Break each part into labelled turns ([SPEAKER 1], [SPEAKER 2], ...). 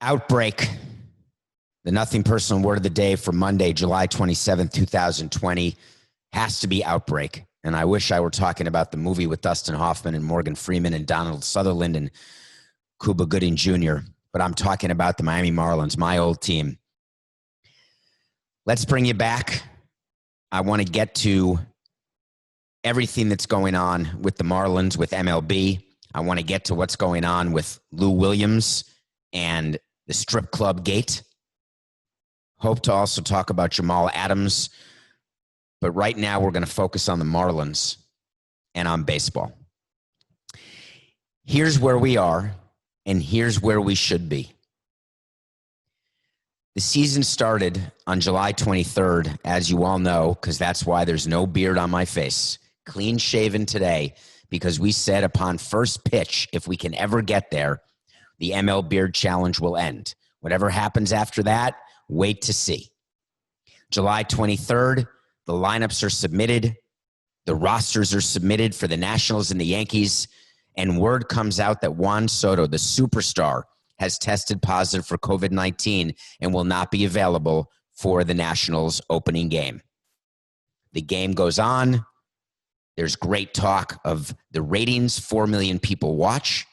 [SPEAKER 1] Outbreak, the nothing personal word of the day for Monday, July 27th, 2020, has to be outbreak. And I wish I were talking about the movie with Dustin Hoffman and Morgan Freeman and Donald Sutherland and Cuba Gooding Jr., but I'm talking about the Miami Marlins, my old team. Let's bring you back. I want to get to everything that's going on with the Marlins, with MLB. I want to get to what's going on with Lou Williams and the strip club gate. Hope to also talk about Jamal Adams. But right now we're going to focus on the Marlins and on baseball. Here's where we are, and here's where we should be. The season started on July 23rd, as you all know, because that's why there's no beard on my face. Clean shaven today, because we said upon first pitch, if we can ever get there, the ML Beard Challenge will end. Whatever happens after that, wait to see. July 23rd, the lineups are submitted. The rosters are submitted for the Nationals and the Yankees. And word comes out that Juan Soto, the superstar, has tested positive for COVID-19 and will not be available for the Nationals opening game. The game goes on. There's great talk of the ratings. 4 million people watch.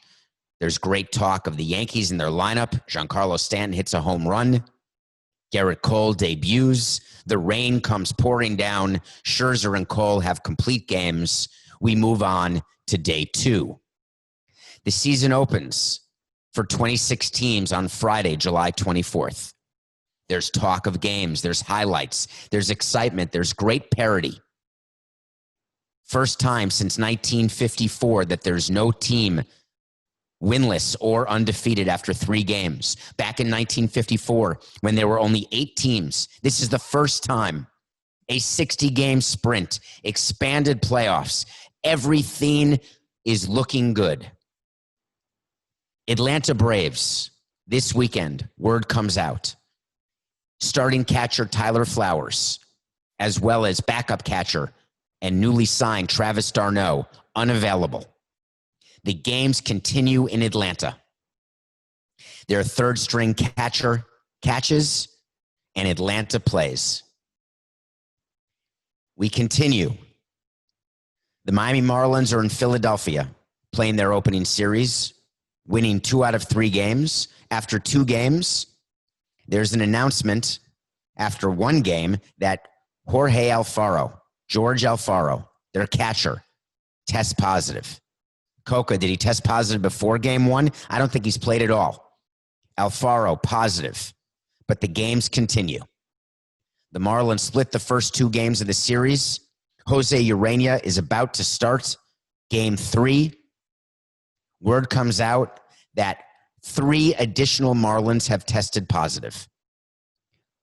[SPEAKER 1] There's great talk of the Yankees and their lineup. Giancarlo Stanton hits a home run. Garrett Cole debuts. The rain comes pouring down. Scherzer and Cole have complete games. We move on to day 2. The season opens for 26 teams on Friday, July 24th. There's talk of games. There's highlights. There's excitement. There's great parity. First time since 1954 that there's no team winless or undefeated after 3 games. Back in 1954, when there were only 8 teams, this is the first time. A 60-game sprint, expanded playoffs. Everything is looking good. Atlanta Braves, this weekend, word comes out. Starting catcher Tyler Flowers, as well as backup catcher and newly signed Travis d'Arnaud, unavailable. The games continue in Atlanta. Their third-string catcher catches, and Atlanta plays. We continue. The Miami Marlins are in Philadelphia playing their opening series, winning 2 out of 3 games. After 2 games, there's an announcement after 1 game that George Alfaro, their catcher, tests positive. Coca, did he test positive before game 1? I don't think he's played at all. Alfaro, positive. But the games continue. The Marlins split the first 2 games of the series. Jose Urena is about to start game 3. Word comes out that 3 additional Marlins have tested positive.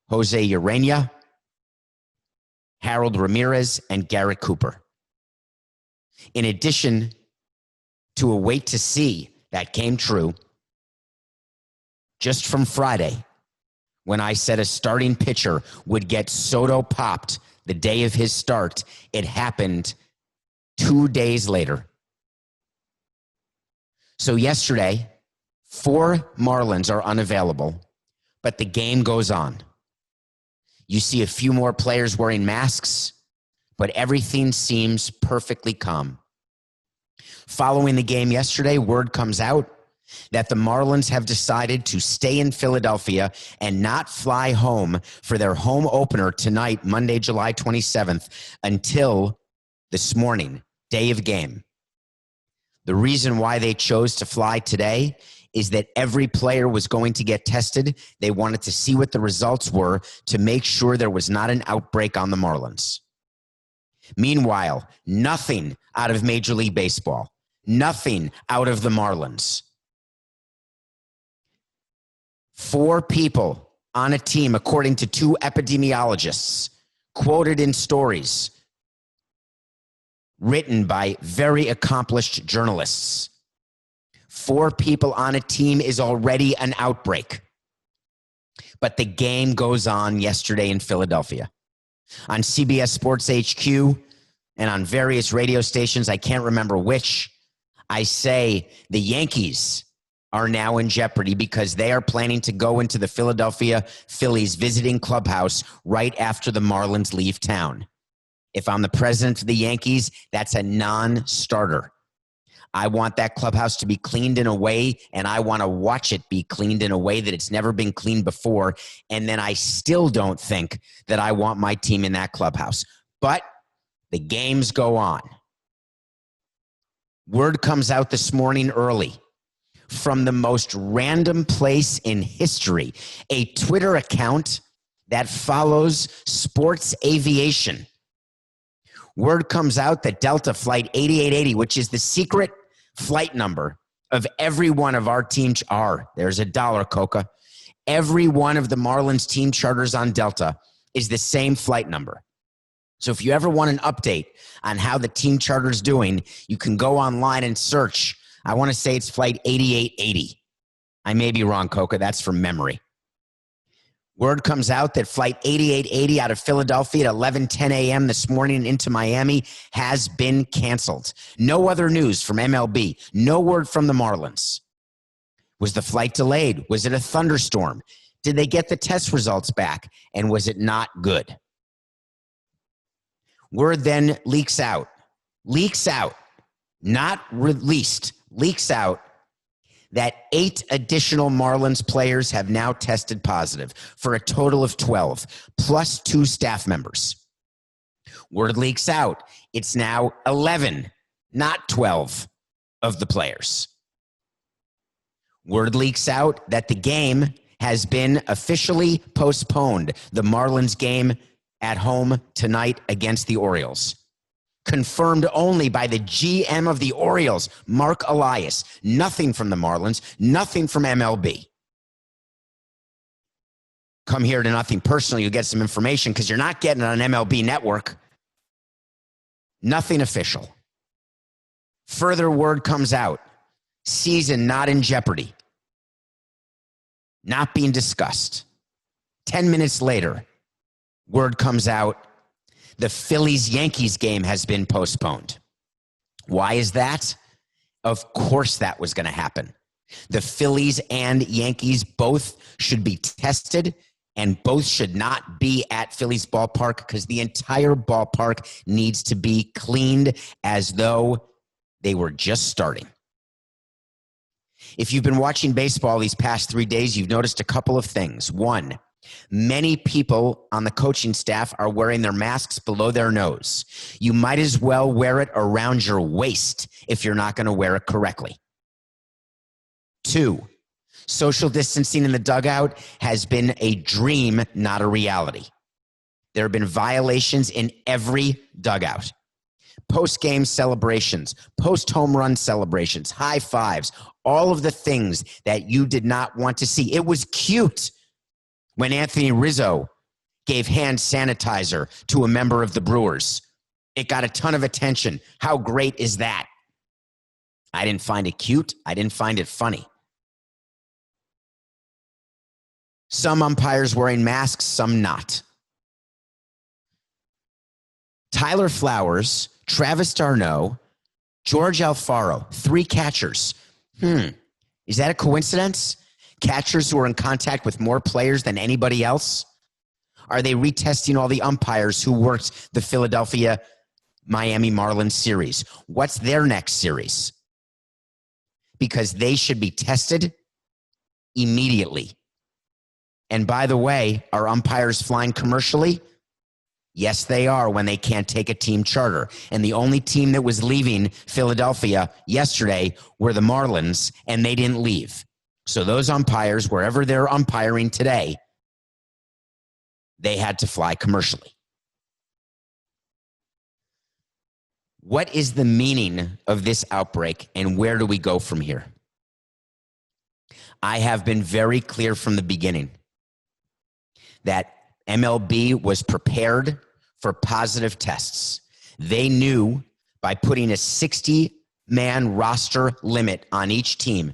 [SPEAKER 1] Jose Urena, Harold Ramirez, and Garrett Cooper. In addition to a wait to see that came true just from Friday, when I said a starting pitcher would get Soto popped the day of his start, it happened 2 days later. So yesterday, 4 Marlins are unavailable, but the game goes on. You see a few more players wearing masks, but everything seems perfectly calm. Following the game yesterday, word comes out that the Marlins have decided to stay in Philadelphia and not fly home for their home opener tonight, Monday, July 27th, until this morning, day of game. The reason why they chose to fly today is that every player was going to get tested. They wanted to see what the results were to make sure there was not an outbreak on the Marlins. Meanwhile, nothing out of Major League Baseball. Nothing out of the Marlins. 4 people on a team, according to 2 epidemiologists, quoted in stories written by very accomplished journalists. 4 people on a team is already an outbreak. But the game goes on yesterday in Philadelphia. On CBS Sports HQ and on various radio stations, I can't remember which, I say the Yankees are now in jeopardy because they are planning to go into the Philadelphia Phillies visiting clubhouse right after the Marlins leave town. If I'm the president of the Yankees, that's a non-starter. I want that clubhouse to be cleaned in a way, and I want to watch it be cleaned in a way that it's never been cleaned before. And then I still don't think that I want my team in that clubhouse. But the games go on. Word comes out this morning early from the most random place in history, a Twitter account that follows sports aviation. Word comes out that Delta Flight 8880, which is the secret flight number of every one of our team, there's $1, Coca. Every one of the Marlins team charters on Delta is the same flight number. So if you ever want an update on how the team charter's doing, you can go online and search. I want to say it's flight 8880. I may be wrong, Coca. That's from memory. Word comes out that flight 8880 out of Philadelphia at 11:10 a.m. this morning into Miami has been canceled. No other news from MLB. No word from the Marlins. Was the flight delayed? Was it a thunderstorm? Did they get the test results back? And was it not good? Word then leaks out, not released, leaks out that 8 additional Marlins players have now tested positive for a total of 12, plus 2 staff members. Word leaks out, it's now 11, not 12 of the players. Word leaks out that the game has been officially postponed, the Marlins game at home tonight against the Orioles. Confirmed only by the GM of the Orioles, Mark Elias. Nothing from the Marlins, nothing from MLB. Come here to Nothing Personal, you'll get some information because you're not getting it on MLB Network. Nothing official. Further word comes out. Season not in jeopardy. Not being discussed. 10 minutes later, word comes out. The Phillies-Yankees game has been postponed. Why is that? Of course that was going to happen. The Phillies and Yankees both should be tested, and both should not be at Phillies ballpark because the entire ballpark needs to be cleaned as though they were just starting. If you've been watching baseball these past 3 days, you've noticed a couple of things. One, many people on the coaching staff are wearing their masks below their nose. You might as well wear it around your waist if you're not going to wear it correctly. 2, social distancing in the dugout has been a dream, not a reality. There have been violations in every dugout. Post-game celebrations, post-home run celebrations, high fives, all of the things that you did not want to see. It was cute when Anthony Rizzo gave hand sanitizer to a member of the Brewers. It got a ton of attention. How great is that? I didn't find it cute. I didn't find it funny. Some umpires wearing masks, some not. Tyler Flowers, Travis d'Arnaud, George Alfaro, 3 catchers. Is that a coincidence? Catchers who are in contact with more players than anybody else? Are they retesting all the umpires who worked the Philadelphia Miami Marlins series? What's their next series? Because they should be tested immediately. And by the way, are umpires flying commercially? Yes, they are when they can't take a team charter. And the only team that was leaving Philadelphia yesterday were the Marlins, and they didn't leave. So those umpires, wherever they're umpiring today, they had to fly commercially. What is the meaning of this outbreak, and where do we go from here? I have been very clear from the beginning that MLB was prepared for positive tests. They knew by putting a 60-man roster limit on each team,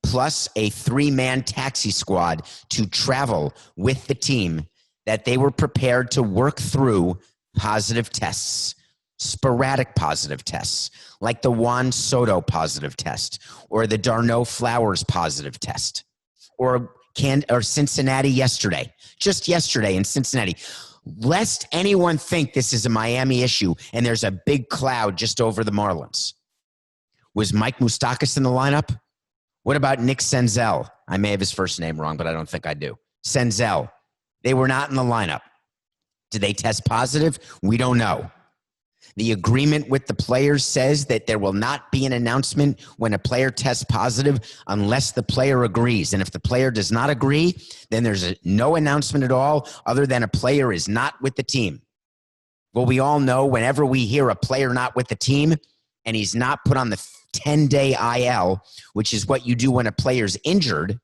[SPEAKER 1] plus a 3-man taxi squad to travel with the team, that they were prepared to work through positive tests. sporadic positive tests, like the Juan Soto positive test or the Darno Flowers positive test or Cincinnati yesterday, just yesterday in Cincinnati. Lest anyone think this is a Miami issue and there's a big cloud just over the Marlins. Was Mike Moustakas in the lineup? What about Nick Senzel? I may have his first name wrong, but I don't think I do. Senzel. They were not in the lineup. Did they test positive? We don't know. The agreement with the players says that there will not be an announcement when a player tests positive unless the player agrees. And if the player does not agree, then there's no announcement at all other than a player is not with the team. Well, we all know whenever we hear a player not with the team and he's not put on the 10-day IL, which is what you do when a player's injured,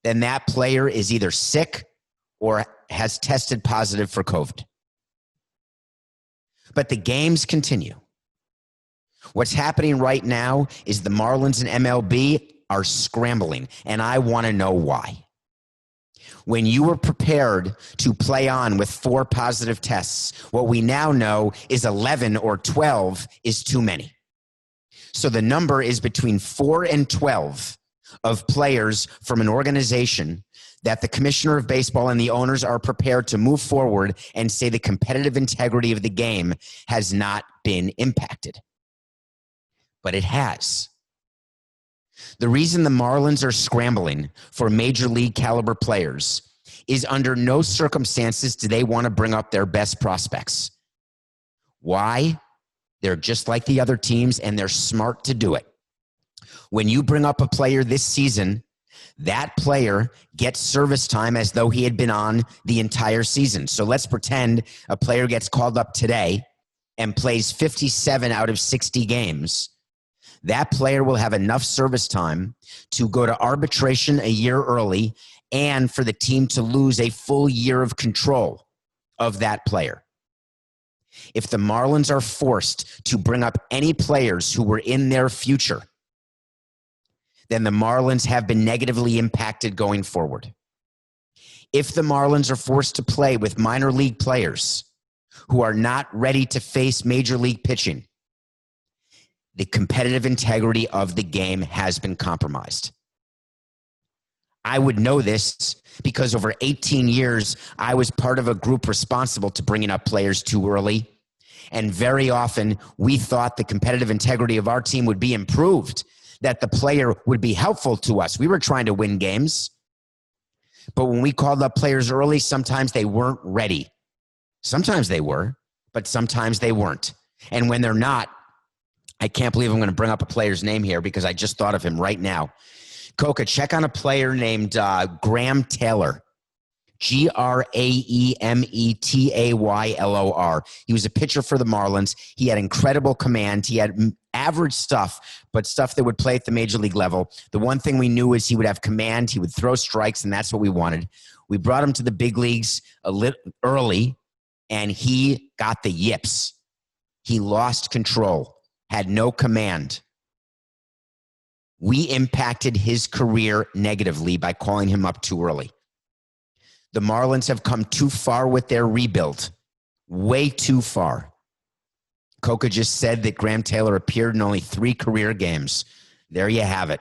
[SPEAKER 1] then that player is either sick or has tested positive for COVID. But the games continue. What's happening right now is the Marlins and MLB are scrambling, and I want to know why. When you were prepared to play on with 4 positive tests, what we now know is 11 or 12 is too many. So the number is between 4 and 12 of players from an organization that the commissioner of baseball and the owners are prepared to move forward and say the competitive integrity of the game has not been impacted. But it has. The reason the Marlins are scrambling for major league caliber players is under no circumstances do they want to bring up their best prospects. Why? They're just like the other teams, and they're smart to do it. When you bring up a player this season, that player gets service time as though he had been on the entire season. So let's pretend a player gets called up today and plays 57 out of 60 games. That player will have enough service time to go to arbitration a year early and for the team to lose a full year of control of that player. If the Marlins are forced to bring up any players who were in their future, then the Marlins have been negatively impacted going forward. If the Marlins are forced to play with minor league players who are not ready to face major league pitching, the competitive integrity of the game has been compromised. I would know this because over 18 years, I was part of a group responsible to bringing up players too early. And very often, we thought the competitive integrity of our team would be improved, that the player would be helpful to us. We were trying to win games. But when we called up players early, sometimes they weren't ready. Sometimes they were, but sometimes they weren't. And when they're not, I can't believe I'm going to bring up a player's name here because I just thought of him right now. Coca, check on a player named Graham Taylor. Graemetaylor. He was a pitcher for the Marlins. He had incredible command. He had average stuff, but stuff that would play at the major league level. The one thing we knew is he would have command. He would throw strikes, and that's what we wanted. We brought him to the big leagues a little early, and he got the yips. He lost control, had no command. We impacted his career negatively by calling him up too early. The Marlins have come too far with their rebuild, way too far. Coca just said that Graham Taylor appeared in only 3 career games. There you have it.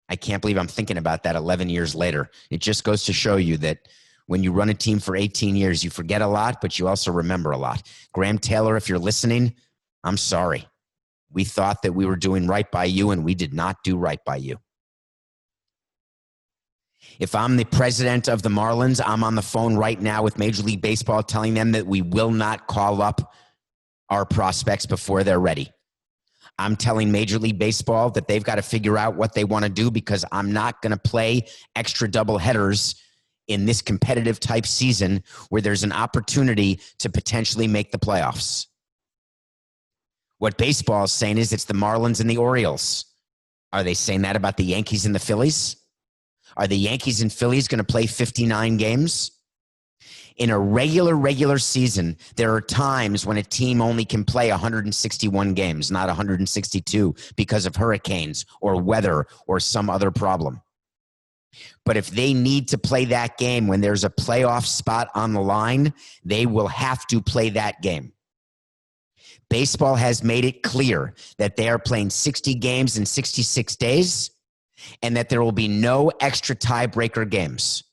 [SPEAKER 1] I can't believe I'm thinking about that 11 years later. It just goes to show you that when you run a team for 18 years, you forget a lot, but you also remember a lot. Graham Taylor, if you're listening, I'm sorry. We thought that we were doing right by you, and we did not do right by you. If I'm the president of the Marlins, I'm on the phone right now with Major League Baseball telling them that we will not call up our prospects before they're ready. I'm telling Major League Baseball that they've got to figure out what they want to do because I'm not going to play extra double headers in this competitive type season where there's an opportunity to potentially make the playoffs. What baseball is saying is it's the Marlins and the Orioles. Are they saying that about the Yankees and the Phillies? Are the Yankees and Phillies going to play 59 games? In a regular season, there are times when a team only can play 161 games, not 162, because of hurricanes or weather or some other problem. But if they need to play that game when there's a playoff spot on the line, they will have to play that game. Baseball has made it clear that they are playing 60 games in 66 days and that there will be no extra tiebreaker games.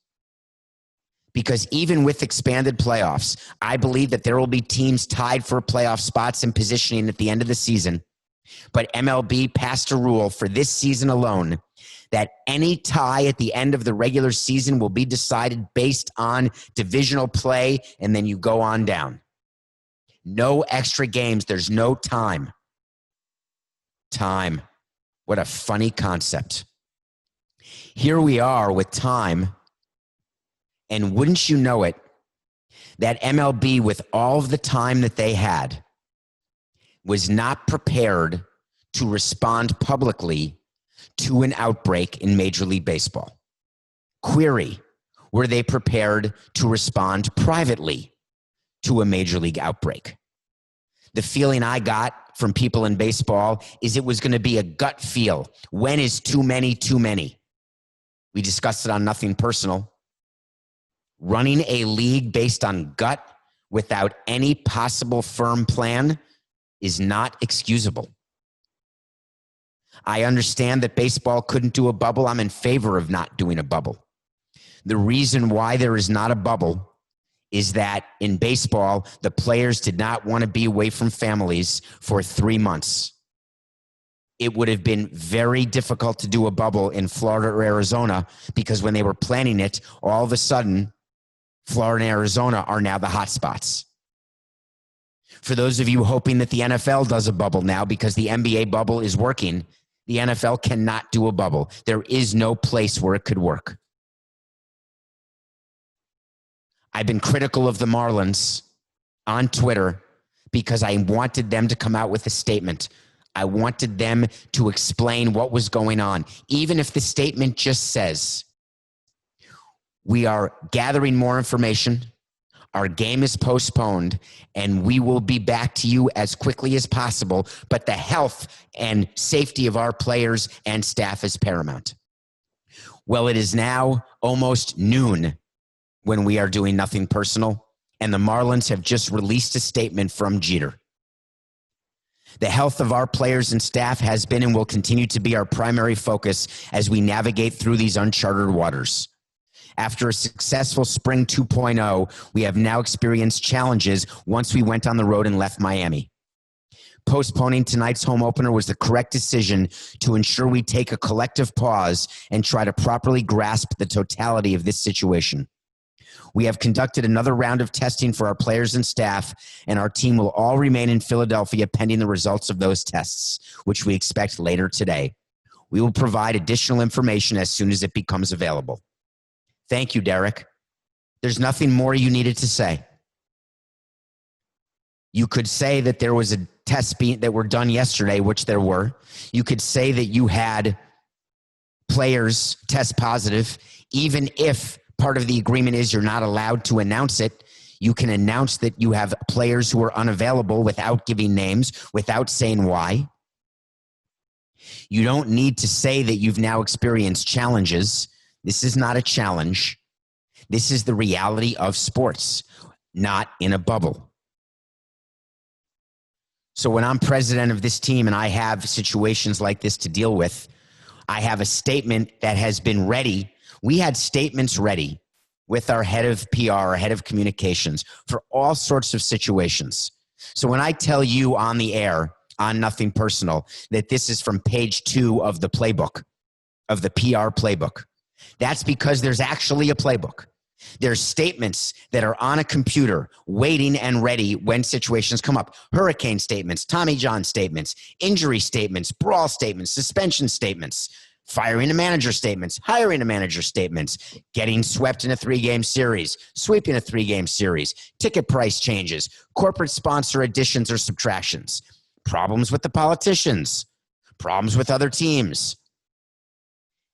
[SPEAKER 1] Because even with expanded playoffs, I believe that there will be teams tied for playoff spots and positioning at the end of the season. But MLB passed a rule for this season alone that any tie at the end of the regular season will be decided based on divisional play, and then you go on down. No extra games. There's no time. Time. What a funny concept. Here we are with time, and wouldn't you know it, that MLB, with all of the time that they had, was not prepared to respond publicly to an outbreak in Major League Baseball. Query, were they prepared to respond privately to a Major League outbreak? The feeling I got from people in baseball is it was going to be a gut feel. When is too many too many? We discussed it on Nothing Personal. Running a league based on gut without any possible firm plan is not excusable. I understand that baseball couldn't do a bubble. I'm in favor of not doing a bubble. The reason why there is not a bubble is that in baseball, the players did not want to be away from families for 3 months. It would have been very difficult to do a bubble in Florida or Arizona because when they were planning it, all of a sudden, Florida and Arizona are now the hot spots. For those of you hoping that the NFL does a bubble now because the NBA bubble is working, the NFL cannot do a bubble. There is no place where it could work. I've been critical of the Marlins on Twitter because I wanted them to come out with a statement. I wanted them to explain what was going on. Even if the statement just says, we are gathering more information, our game is postponed, and we will be back to you as quickly as possible, but the health and safety of our players and staff is paramount. Well, it is now almost noon when we are doing Nothing Personal, and the Marlins have just released a statement from Jeter. The health of our players and staff has been and will continue to be our primary focus as we navigate through these uncharted waters. After a successful spring 2.0, we have now experienced challenges once we went on the road and left Miami. Postponing tonight's home opener was the correct decision to ensure we take a collective pause and try to properly grasp the totality of this situation. We have conducted another round of testing for our players and staff, and our team will all remain in Philadelphia pending the results of those tests, which we expect later today. We will provide additional information as soon as it becomes available. Thank you, Derek. There's nothing more you needed to say. You could say that there was a test that were done yesterday, which there were. You could say that you had players test positive, even if part of the agreement is you're not allowed to announce it. You can announce that you have players who are unavailable without giving names, without saying why. You don't need to say that you've now experienced challenges. This is not a challenge. This is the reality of sports, not in a bubble. So when I'm president of this team and I have situations like this to deal with, I have a statement that has been ready. We had statements ready with our head of PR, our head of communications for all sorts of situations. So when I tell you on the air, on Nothing Personal, that this is from page 2 of the playbook, of the PR playbook, that's because there's actually a playbook. There's statements that are on a computer waiting and ready when situations come up. Hurricane statements, Tommy John statements, injury statements, brawl statements, suspension statements, firing a manager statements, hiring a manager statements, getting swept in a 3-game series, sweeping a 3-game series, ticket price changes, corporate sponsor additions or subtractions, problems with the politicians, problems with other teams.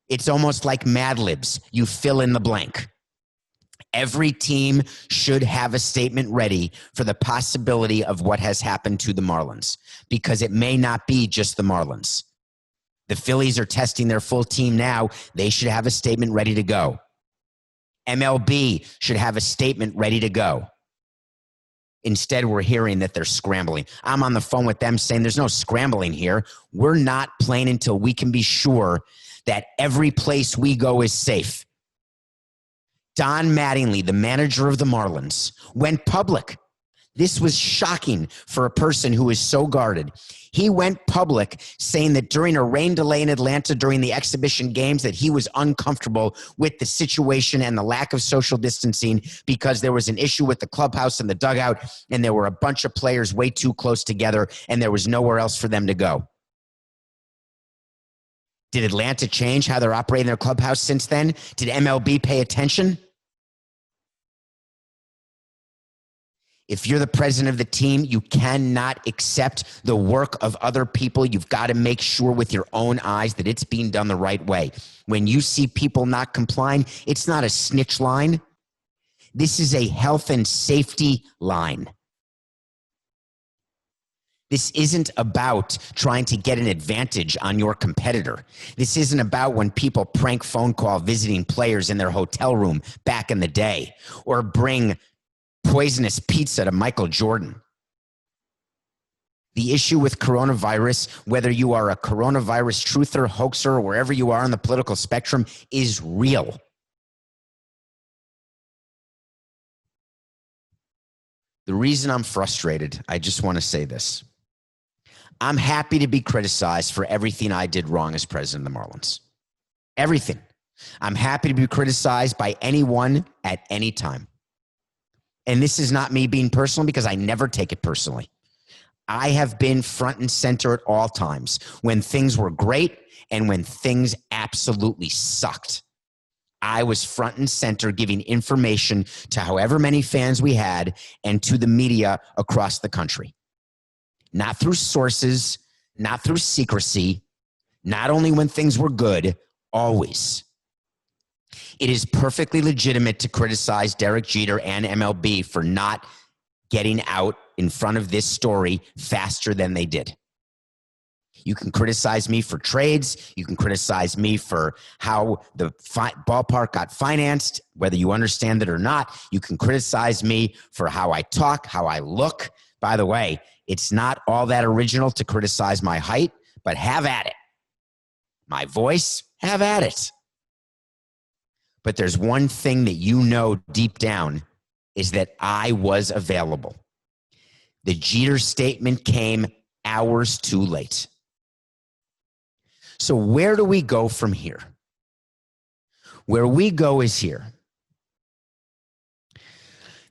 [SPEAKER 1] It's almost like Mad Libs. You fill in the blank. Every team should have a statement ready for the possibility of what has happened to the Marlins, because it may not be just the Marlins. The Phillies are testing their full team now. They should have a statement ready to go. MLB should have a statement ready to go. Instead, we're hearing that they're scrambling. I'm on the phone with them saying there's no scrambling here. We're not playing until we can be sure that every place we go is safe. Don Mattingly, the manager of the Marlins, went public. This was shocking for a person who is so guarded. He went public saying that during a rain delay in Atlanta during the exhibition games that he was uncomfortable with the situation and the lack of social distancing because there was an issue with the clubhouse and the dugout, and there were a bunch of players way too close together and there was nowhere else for them to go. Did Atlanta change how they're operating their clubhouse since then? Did MLB pay attention? If you're the president of the team, you cannot accept the work of other people. You've got to make sure with your own eyes that it's being done the right way. When you see people not complying, it's not a snitch line. This is a health and safety line. This isn't about trying to get an advantage on your competitor. This isn't about when people prank phone call visiting players in their hotel room back in the day, or bring poisonous pizza to Michael Jordan. The issue with coronavirus, whether you are a coronavirus truther, hoaxer, wherever you are on the political spectrum, is real. The reason I'm frustrated, I just want to say this. I'm happy to be criticized for everything I did wrong as president of the Marlins. Everything. I'm happy to be criticized by anyone at any time. And this is not me being personal because I never take it personally. I have been front and center at all times when things were great and when things absolutely sucked. I was front and center giving information to however many fans we had and to the media across the country. Not through sources, not through secrecy, not only when things were good, always. It is perfectly legitimate to criticize Derek Jeter and MLB for not getting out in front of this story faster than they did. You can criticize me for trades. You can criticize me for how the ballpark got financed, whether you understand it or not. You can criticize me for how I talk, how I look. By the way, it's not all that original to criticize my height, but have at it. My voice, have at it. But there's one thing that you know deep down is that I was available. The Jeter statement came hours too late. So where do we go from here? Where we go is here.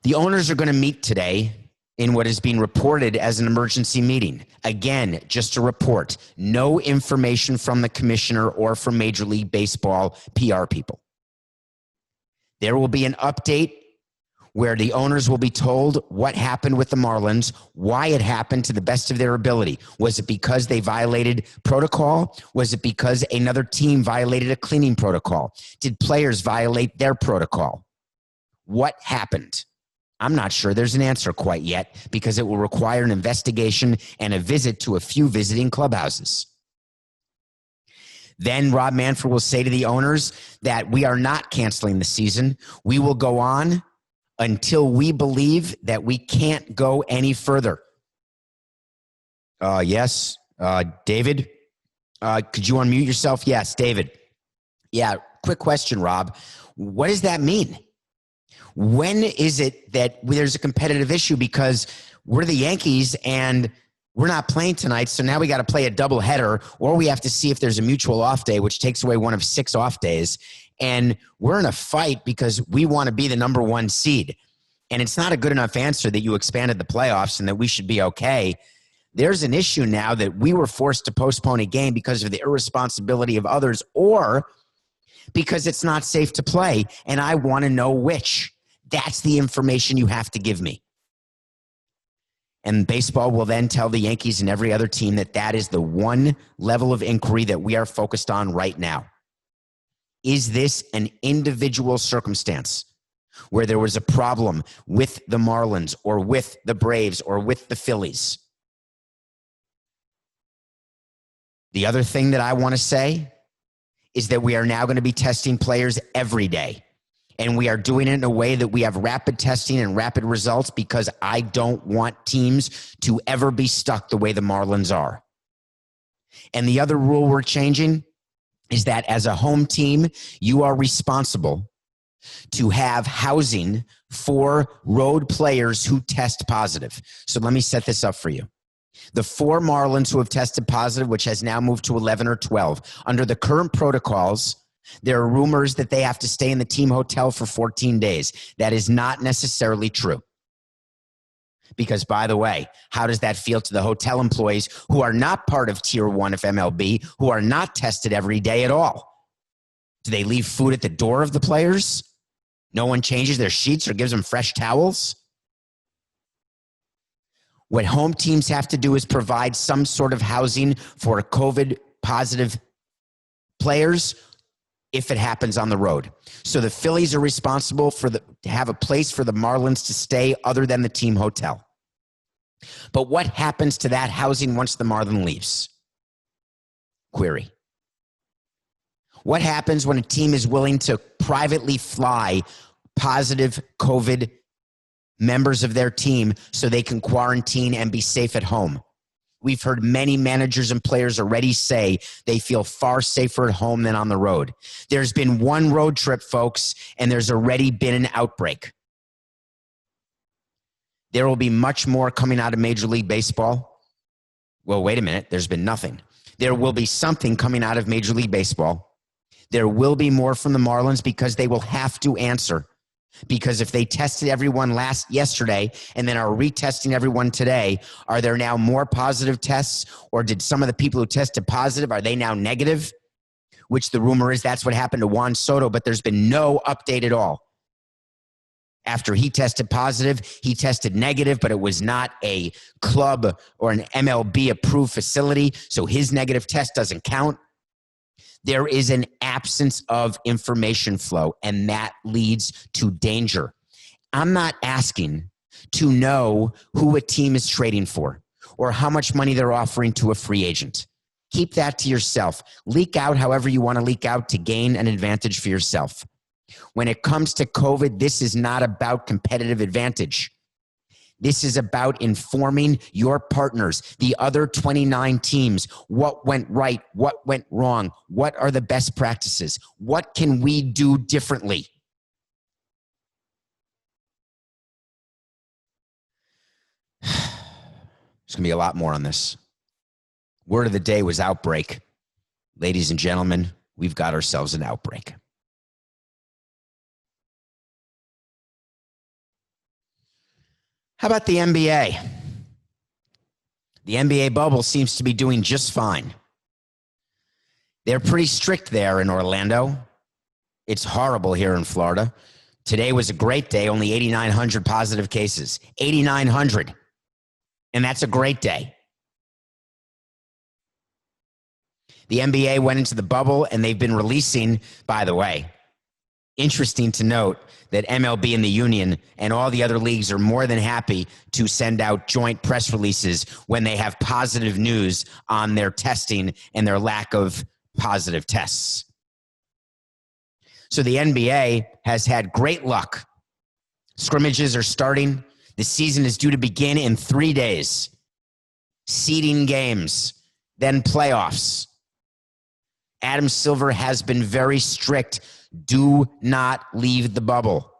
[SPEAKER 1] The owners are going to meet today in what is being reported as an emergency meeting. Again, just a report. No information from the commissioner or from Major League Baseball PR people. There will be an update where the owners will be told what happened with the Marlins, why it happened to the best of their ability. Was it because they violated protocol? Was it because another team violated a cleaning protocol? Did players violate their protocol? What happened? I'm not sure there's an answer quite yet because it will require an investigation and a visit to a few visiting clubhouses. Then Rob Manfred will say to the owners that we are not canceling the season. We will go on until we believe that we can't go any further. Yes, David, could you unmute yourself? Yes, David. Yeah, quick question, Rob. What does that mean? When is it that there's a competitive issue because we're the Yankees and we're not playing tonight, so now we got to play a doubleheader, or we have to see if there's a mutual off day, which takes away one of 6 off days. And we're in a fight because we want to be the number 1 seed. And it's not a good enough answer that you expanded the playoffs and that we should be okay. There's an issue now that we were forced to postpone a game because of the irresponsibility of others or because it's not safe to play. And I want to know which. That's the information you have to give me. And baseball will then tell the Yankees and every other team that that is the one level of inquiry that we are focused on right now. Is this an individual circumstance where there was a problem with the Marlins or with the Braves or with the Phillies? The other thing that I want to say is that we are now going to be testing players every day. And we are doing it in a way that we have rapid testing and rapid results because I don't want teams to ever be stuck the way the Marlins are. And the other rule we're changing is that as a home team, you are responsible to have housing for road players who test positive. So let me set this up for you. The 4 Marlins who have tested positive, which has now moved to 11 or 12, under the current protocols, there are rumors that they have to stay in the team hotel for 14 days. That is not necessarily true. Because, by the way, how does that feel to the hotel employees who are not part of Tier 1 of MLB, who are not tested every day at all? Do they leave food at the door of the players? No one changes their sheets or gives them fresh towels? What home teams have to do is provide some sort of housing for COVID positive players if it happens on the road. So the Phillies are responsible to have a place for the Marlins to stay other than the team hotel. But what happens to that housing once the Marlin leaves? Query. What happens when a team is willing to privately fly positive COVID members of their team so they can quarantine and be safe at home? We've heard many managers and players already say they feel far safer at home than on the road. There's been one road trip, folks, and there's already been an outbreak. There will be much more coming out of Major League Baseball. Well, wait a minute. There's been nothing. There will be something coming out of Major League Baseball. There will be more from the Marlins because they will have to answer. Because if they tested everyone yesterday and then are retesting everyone today, are there now more positive tests? Or did some of the people who tested positive, are they now negative? Which the rumor is that's what happened to Juan Soto, but there's been no update at all. After he tested positive, he tested negative, but it was not a club or an MLB approved facility, so his negative test doesn't count. There is an absence of information flow, and that leads to danger. I'm not asking to know who a team is trading for or how much money they're offering to a free agent. Keep that to yourself. Leak out however you want to leak out to gain an advantage for yourself. When it comes to COVID, this is not about competitive advantage. This is about informing your partners, the other 29 teams, what went right, what went wrong, what are the best practices, what can we do differently? There's going to be a lot more on this. Word of the day was outbreak. Ladies and gentlemen, we've got ourselves an outbreak. How about the NBA? The NBA bubble seems to be doing just fine. They're pretty strict there in Orlando. It's horrible here in Florida. Today was a great day, only 8,900 positive cases. 8,900. And that's a great day. The NBA went into the bubble and they've been releasing, by the way, interesting to note that MLB and the union and all the other leagues are more than happy to send out joint press releases when they have positive news on their testing and their lack of positive tests. So the NBA has had great luck. Scrimmages are starting. The season is due to begin in 3 days. Seeding games, then playoffs. Adam Silver has been very strict. Do not leave the bubble.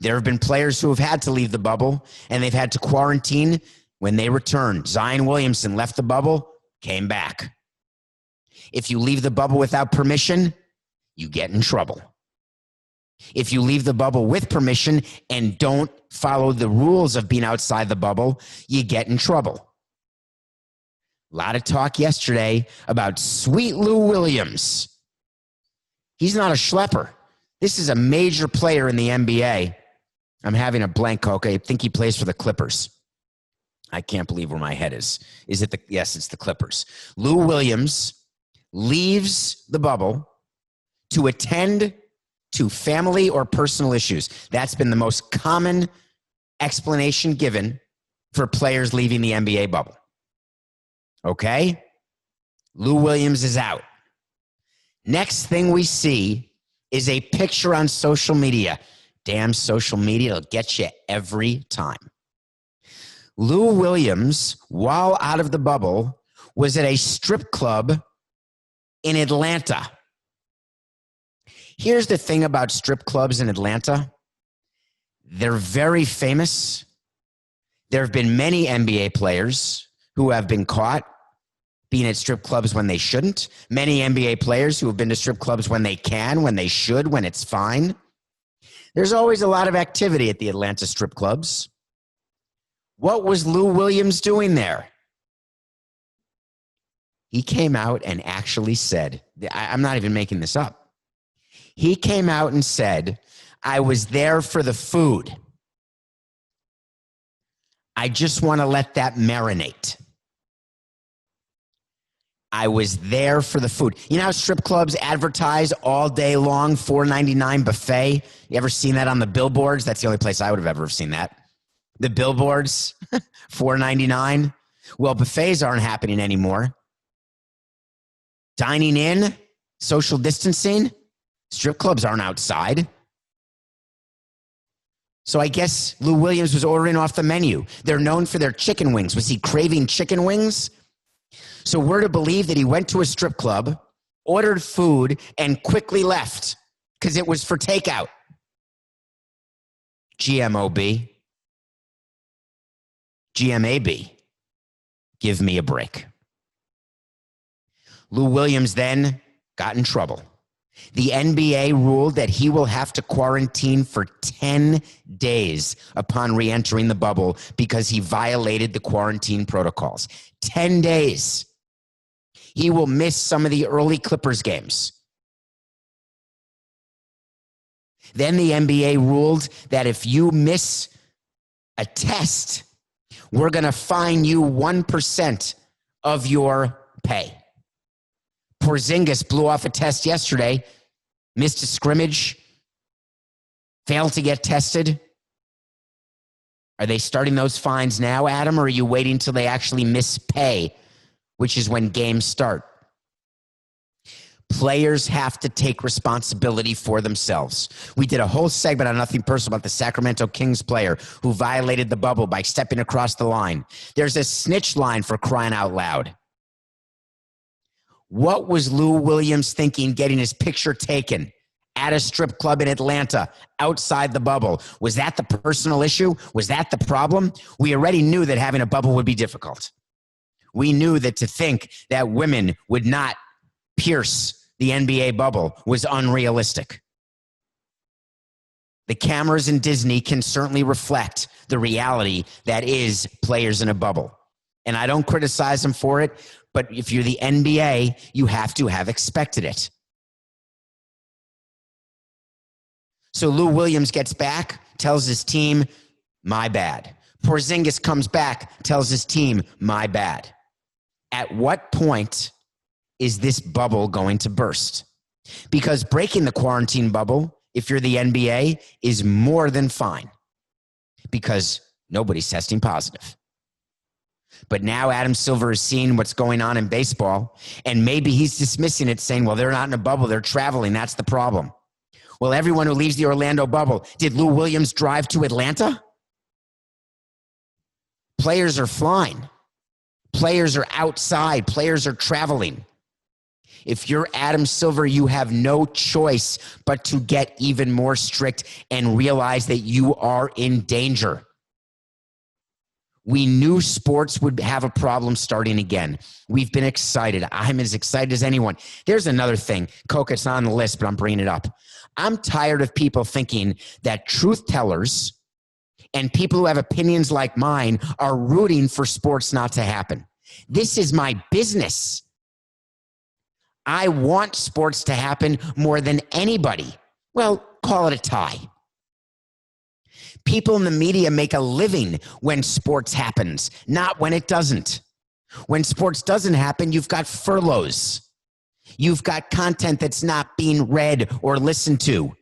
[SPEAKER 1] There have been players who have had to leave the bubble, and they've had to quarantine when they returned. Zion Williamson left the bubble, came back. If you leave the bubble without permission, you get in trouble. If you leave the bubble with permission and don't follow the rules of being outside the bubble, you get in trouble. A lot of talk yesterday about Sweet Lou Williams. He's not a schlepper. This is a major player in the NBA. I'm having a blank, okay? I think he plays for the Clippers. I can't believe where my head is. Yes, it's the Clippers. Lou Williams leaves the bubble to attend to family or personal issues. That's been the most common explanation given for players leaving the NBA bubble. Okay? Lou Williams is out. Next thing we see is a picture on social media. Damn social media, it'll get you every time. Lou Williams, while out of the bubble, was at a strip club in Atlanta. Here's the thing about strip clubs in Atlanta. They're very famous. There have been many NBA players who have been caught being at strip clubs when they shouldn't. Many NBA players who have been to strip clubs when they can, when they should, when it's fine. There's always a lot of activity at the Atlanta strip clubs. What was Lou Williams doing there? He came out and actually said, I'm not even making this up. He came out and said, I was there for the food. I just want to let that marinate. I was there for the food. You know how strip clubs advertise all day long, $4.99 buffet? You ever seen that on the billboards? That's the only place I would have ever seen that. The billboards, $4.99. Well, buffets aren't happening anymore. Dining in, social distancing, strip clubs aren't outside. So I guess Lou Williams was ordering off the menu. They're known for their chicken wings. Was he craving chicken wings? So we're to believe that he went to a strip club, ordered food, and quickly left because it was for takeout. GMOB. GMAB. Give me a break. Lou Williams then got in trouble. The NBA ruled that he will have to quarantine for 10 days upon re-entering the bubble because he violated the quarantine protocols. 10 days. He will miss some of the early Clippers games. Then the NBA ruled that if you miss a test, we're going to fine you 1% of your pay. Porzingis blew off a test yesterday, missed a scrimmage, failed to get tested. Are they starting those fines now, Adam, or are you waiting until they actually miss pay, which is when games start? Players have to take responsibility for themselves. We did a whole segment on Nothing Personal about the Sacramento Kings player who violated the bubble by stepping across the line. There's a snitch line, for crying out loud. What was Lou Williams thinking getting his picture taken at a strip club in Atlanta outside the bubble? Was that the personal issue? Was that the problem? We already knew that having a bubble would be difficult. We knew that to think that women would not pierce the NBA bubble was unrealistic. The cameras in Disney can certainly reflect the reality that is players in a bubble. And I don't criticize them for it, but if you're the NBA, you have to have expected it. So Lou Williams gets back, tells his team, my bad. Porzingis comes back, tells his team, my bad. At what point is this bubble going to burst? Because breaking the quarantine bubble, if you're the NBA, is more than fine because nobody's testing positive. But now Adam Silver is seeing what's going on in baseball, and maybe he's dismissing it, saying, well, they're not in a bubble, they're traveling, that's the problem. Well, everyone who leaves the Orlando bubble, did Lou Williams drive to Atlanta? Players are flying. Players are outside. Players are traveling. If you're Adam Silver, you have no choice but to get even more strict and realize that you are in danger. We knew sports would have a problem starting again. We've been excited. I'm as excited as anyone. There's another thing. Coke, it's not on the list, but I'm bringing it up. I'm tired of people thinking that truth tellers and people who have opinions like mine are rooting for sports not to happen. This is my business. I want sports to happen more than anybody. Well, call it a tie. People in the media make a living when sports happens, not when it doesn't. When sports doesn't happen, you've got furloughs. You've got content that's not being read or listened to.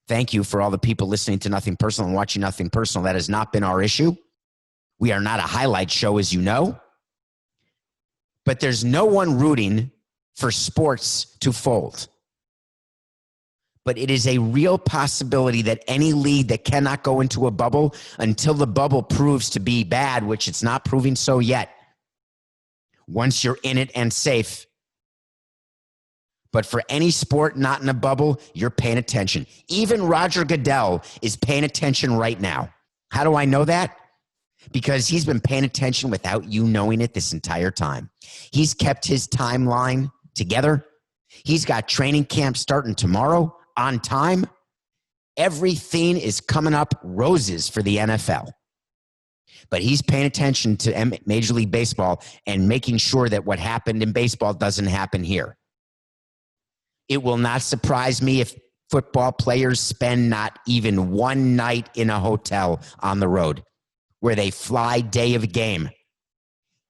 [SPEAKER 1] Thank you for all the people listening to Nothing Personal and watching Nothing Personal. That has not been our issue. We are not a highlight show, as you know. But there's no one rooting for sports to fold. but it is a real possibility that any league that cannot go into a bubble until the bubble proves to be bad, which it's not proving so yet, once you're in it and safe. But for any sport not in a bubble, you're paying attention. Even Roger Goodell is paying attention right now. How do I know that? Because he's been paying attention without you knowing it this entire time. He's kept his timeline together. He's got training camp starting tomorrow on time. Everything is coming up roses for the NFL. But he's paying attention to Major League Baseball and making sure that what happened in baseball doesn't happen here. It will not surprise me if football players spend not even one night in a hotel on the road where they fly day of game,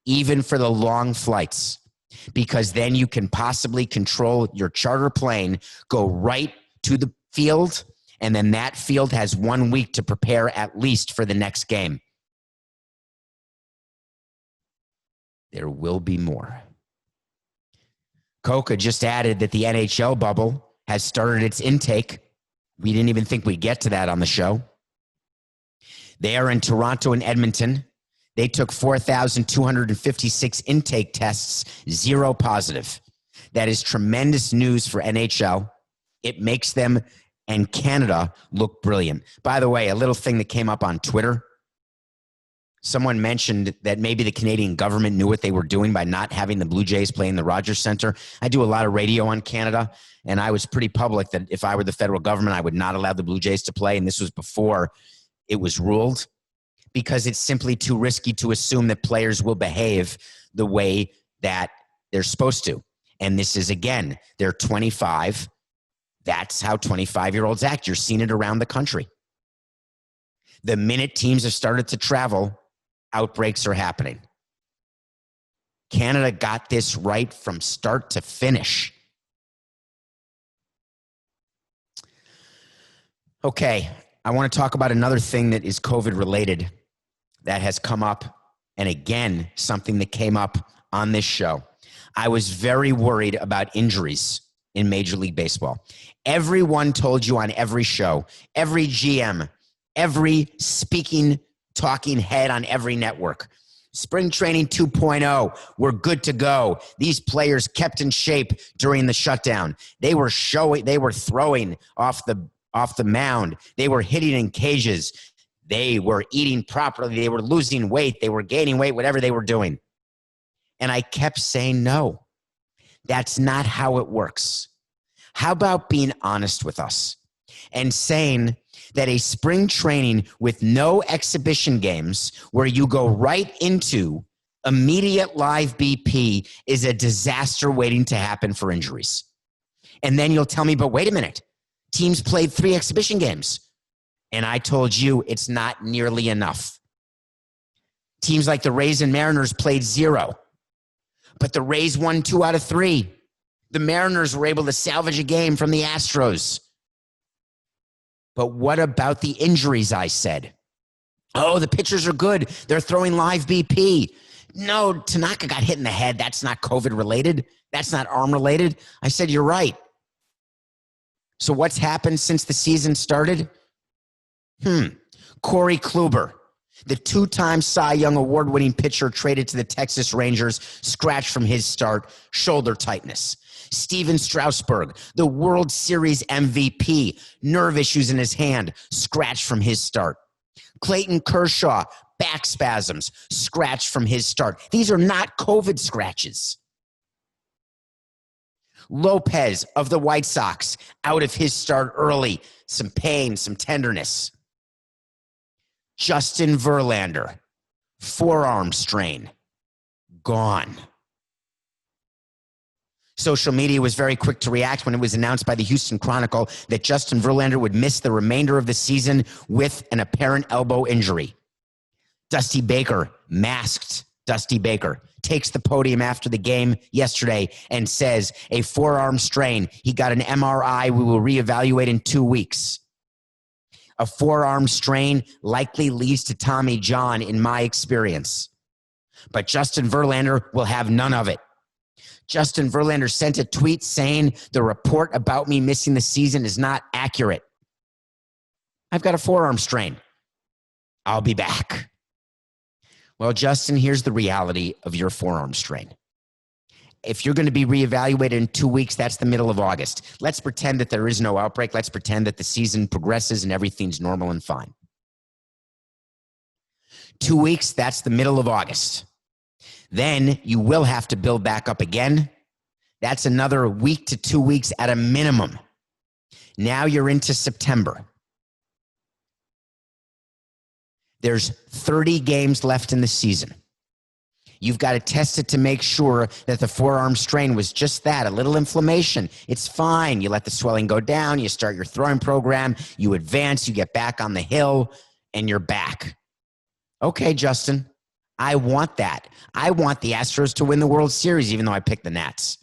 [SPEAKER 1] even for the long flights, because then you can possibly control your charter plane, go right to the field, and then that field has 1 week to prepare at least for the next game. There will be more. Coca just added that the NHL bubble has started its intake. We didn't even think we'd get to that on the show. They are in Toronto and Edmonton. They took 4,256 intake tests, 0 positive. That is tremendous news for NHL. It makes them and Canada look brilliant. By the way, a little thing that came up on Twitter. Someone mentioned that maybe the Canadian government knew what they were doing by not having the Blue Jays play in the Rogers Centre. I do a lot of radio on Canada, and I was pretty public that if I were the federal government, I would not allow the Blue Jays to play, and this was before it was ruled, because it's simply too risky to assume that players will behave the way that they're supposed to. And this is, again, they're 25. That's how 25-year-olds act. You're seeing it around the country. The minute teams have started to travel, outbreaks are happening. Canada got this right from start to finish. Okay, I want to talk about another thing that is COVID-related that has come up, and again, something that came up on this show. I was very worried about injuries in Major League Baseball. Everyone told you on every show, every GM, every speaking, talking head on every network, spring training 2.0, we're good to go. These players kept in shape during the shutdown. They were throwing off the mound. They were hitting in cages. They were eating properly. They were losing weight. They were gaining weight, whatever they were doing. And I kept saying, no, that's not how it works. How about being honest with us and saying that a spring training with no exhibition games where you go right into immediate live BP is a disaster waiting to happen for injuries? And then you'll tell me, but wait a minute, teams played 3 exhibition games. And I told you it's not nearly enough. Teams like the Rays and Mariners played 0. But the Rays won 2 out of 3. The Mariners were able to salvage a game from the Astros. But what about the injuries, I said? Oh, the pitchers are good. They're throwing live BP. No, Tanaka got hit in the head. That's not COVID-related. That's not arm-related. I said, you're right. So what's happened since the season started? Corey Kluber, the 2-time Cy Young award-winning pitcher traded to the Texas Rangers, scratched from his start, shoulder tightness. Steven Strasburg, the World Series MVP, nerve issues in his hand, scratched from his start. Clayton Kershaw, back spasms, scratched from his start. These are not COVID scratches. Lopez of the White Sox, out of his start early, some pain, some tenderness. Justin Verlander, forearm strain, gone. Social media was very quick to react when it was announced by the Houston Chronicle that Justin Verlander would miss the remainder of the season with an apparent elbow injury. Dusty Baker, masked Dusty Baker, takes the podium after the game yesterday and says, a forearm strain. He got an MRI. We will reevaluate in 2 weeks. A forearm strain likely leads to Tommy John in my experience. But Justin Verlander will have none of it. Justin Verlander sent a tweet saying the report about me missing the season is not accurate. I've got a forearm strain. I'll be back. Well, Justin, here's the reality of your forearm strain. If you're going to be reevaluated in 2 weeks, that's the middle of August. Let's pretend that there is no outbreak. Let's pretend that the season progresses and everything's normal and fine. 2 weeks, that's the middle of August. Then you will have to build back up again. That's another week to 2 weeks at a minimum. Now you're into September. There's 30 games left in the season. You've got to test it to make sure that the forearm strain was just that, a little inflammation. It's fine. You let the swelling go down. You start your throwing program. You advance. You get back on the hill, and you're back. Okay, Justin, I want that. I want the Astros to win the World Series, even though I picked the Nats,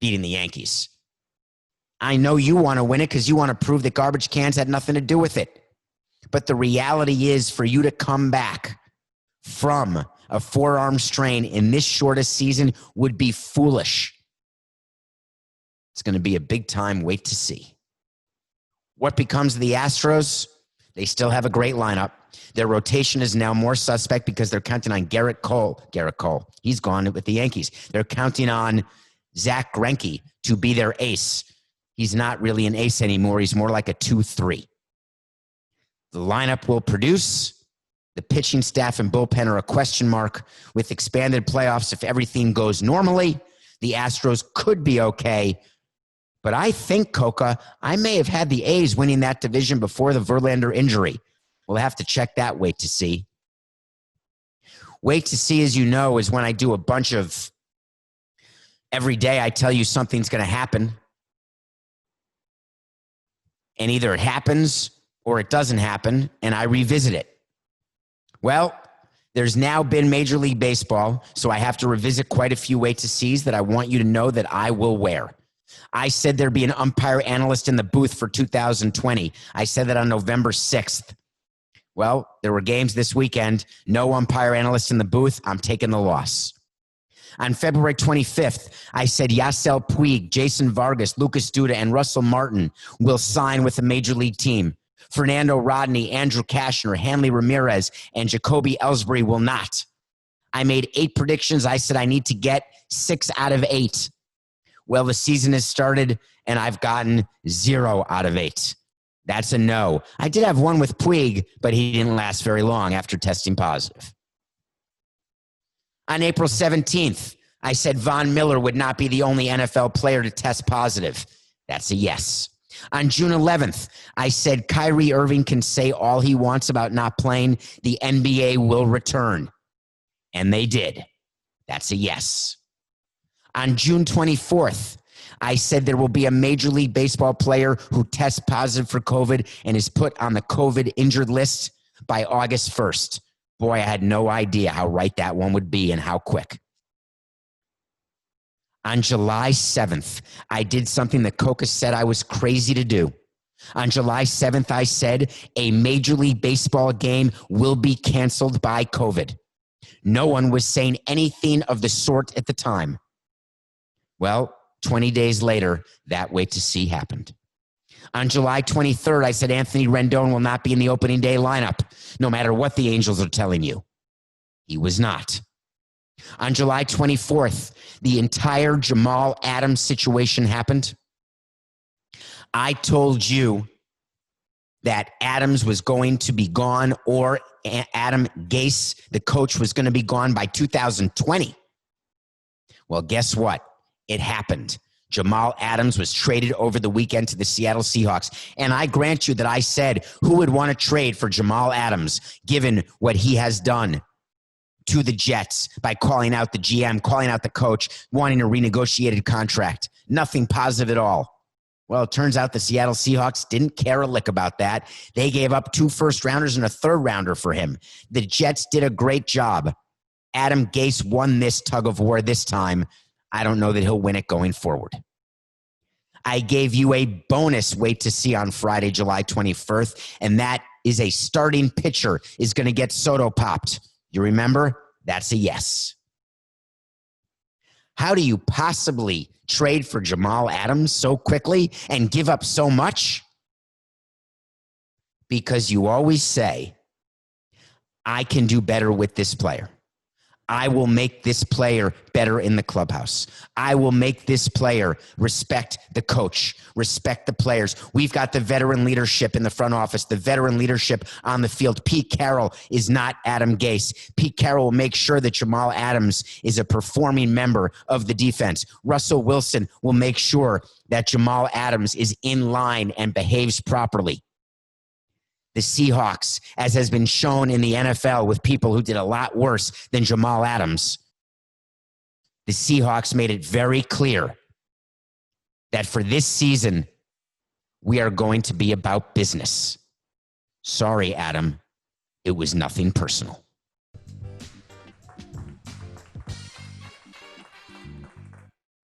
[SPEAKER 1] beating the Yankees. I know you want to win it because you want to prove that garbage cans had nothing to do with it. But the reality is, for you to come back from a forearm strain in this shortest season would be foolish. It's going to be a big time wait to see. What becomes of the Astros? They still have a great lineup. Their rotation is now more suspect because they're counting on Garrett Cole. He's gone with the Yankees. They're counting on Zach Greinke to be their ace. He's not really an ace anymore. He's more like a 2-3. The lineup will produce. The pitching staff and bullpen are a question mark. With expanded playoffs, if everything goes normally, the Astros could be okay. But I think, Coca, I may have had the A's winning that division before the Verlander injury. We'll have to check that. Wait to see. Wait to see, as you know, is when I do a bunch of, every day I tell you something's going to happen. And either it happens or it doesn't happen, and I revisit it. Well, there's now been Major League Baseball, so I have to revisit quite a few wait to sees that I want you to know that I will wear. I said there'd be an umpire analyst in the booth for 2020. I said that on November 6th. Well, there were games this weekend. No umpire analyst in the booth. I'm taking the loss. On February 25th, I said Yasiel Puig, Jason Vargas, Lucas Duda, and Russell Martin will sign with a major league team. Fernando Rodney, Andrew Cashner, Hanley Ramirez, and Jacoby Ellsbury will not. I made 8 predictions. I said I need to get 6 out of 8. Well, the season has started, and I've gotten 0 out of 8. That's a no. I did have one with Puig, but he didn't last very long after testing positive. On April 17th, I said Von Miller would not be the only NFL player to test positive. That's a yes. On June 11th, I said Kyrie Irving can say all he wants about not playing. The NBA will return. And they did. That's a yes. On June 24th, I said there will be a Major League Baseball player who tests positive for COVID and is put on the COVID injured list by August 1st. Boy, I had no idea how right that one would be and how quick. On July 7th, I did something that Coca said I was crazy to do. On July 7th, I said a Major League Baseball game will be canceled by COVID. No one was saying anything of the sort at the time. Well, 20 days later, that wait to see happened. On July 23rd, I said Anthony Rendon will not be in the opening day lineup, no matter what the Angels are telling you. He was not. On July 24th, the entire Jamal Adams situation happened. I told you that Adams was going to be gone, or Adam Gase, the coach, was going to be gone by 2020. Well, guess what? It happened. Jamal Adams was traded over the weekend to the Seattle Seahawks. And I grant you that I said, who would want to trade for Jamal Adams, given what he has done to the Jets by calling out the GM, calling out the coach, wanting a renegotiated contract? Nothing positive at all. Well, it turns out the Seattle Seahawks didn't care a lick about that. They gave up 2 first-rounders and a third-rounder for him. The Jets did a great job. Adam Gase won this tug of war this time. I don't know that he'll win it going forward. I gave you a bonus wait to see on Friday, July 21st, and that is a starting pitcher is going to get Soto popped. You remember? That's a yes. How do you possibly trade for Jamal Adams so quickly and give up so much? Because you always say, I can do better with this player. I will make this player better in the clubhouse. I will make this player respect the coach, respect the players. We've got the veteran leadership in the front office, the veteran leadership on the field. Pete Carroll is not Adam Gase. Pete Carroll will make sure that Jamal Adams is a performing member of the defense. Russell Wilson will make sure that Jamal Adams is in line and behaves properly. The Seahawks, as has been shown in the NFL with people who did a lot worse than Jamal Adams, the Seahawks made it very clear that for this season, we are going to be about business. Sorry, Adam, it was nothing personal.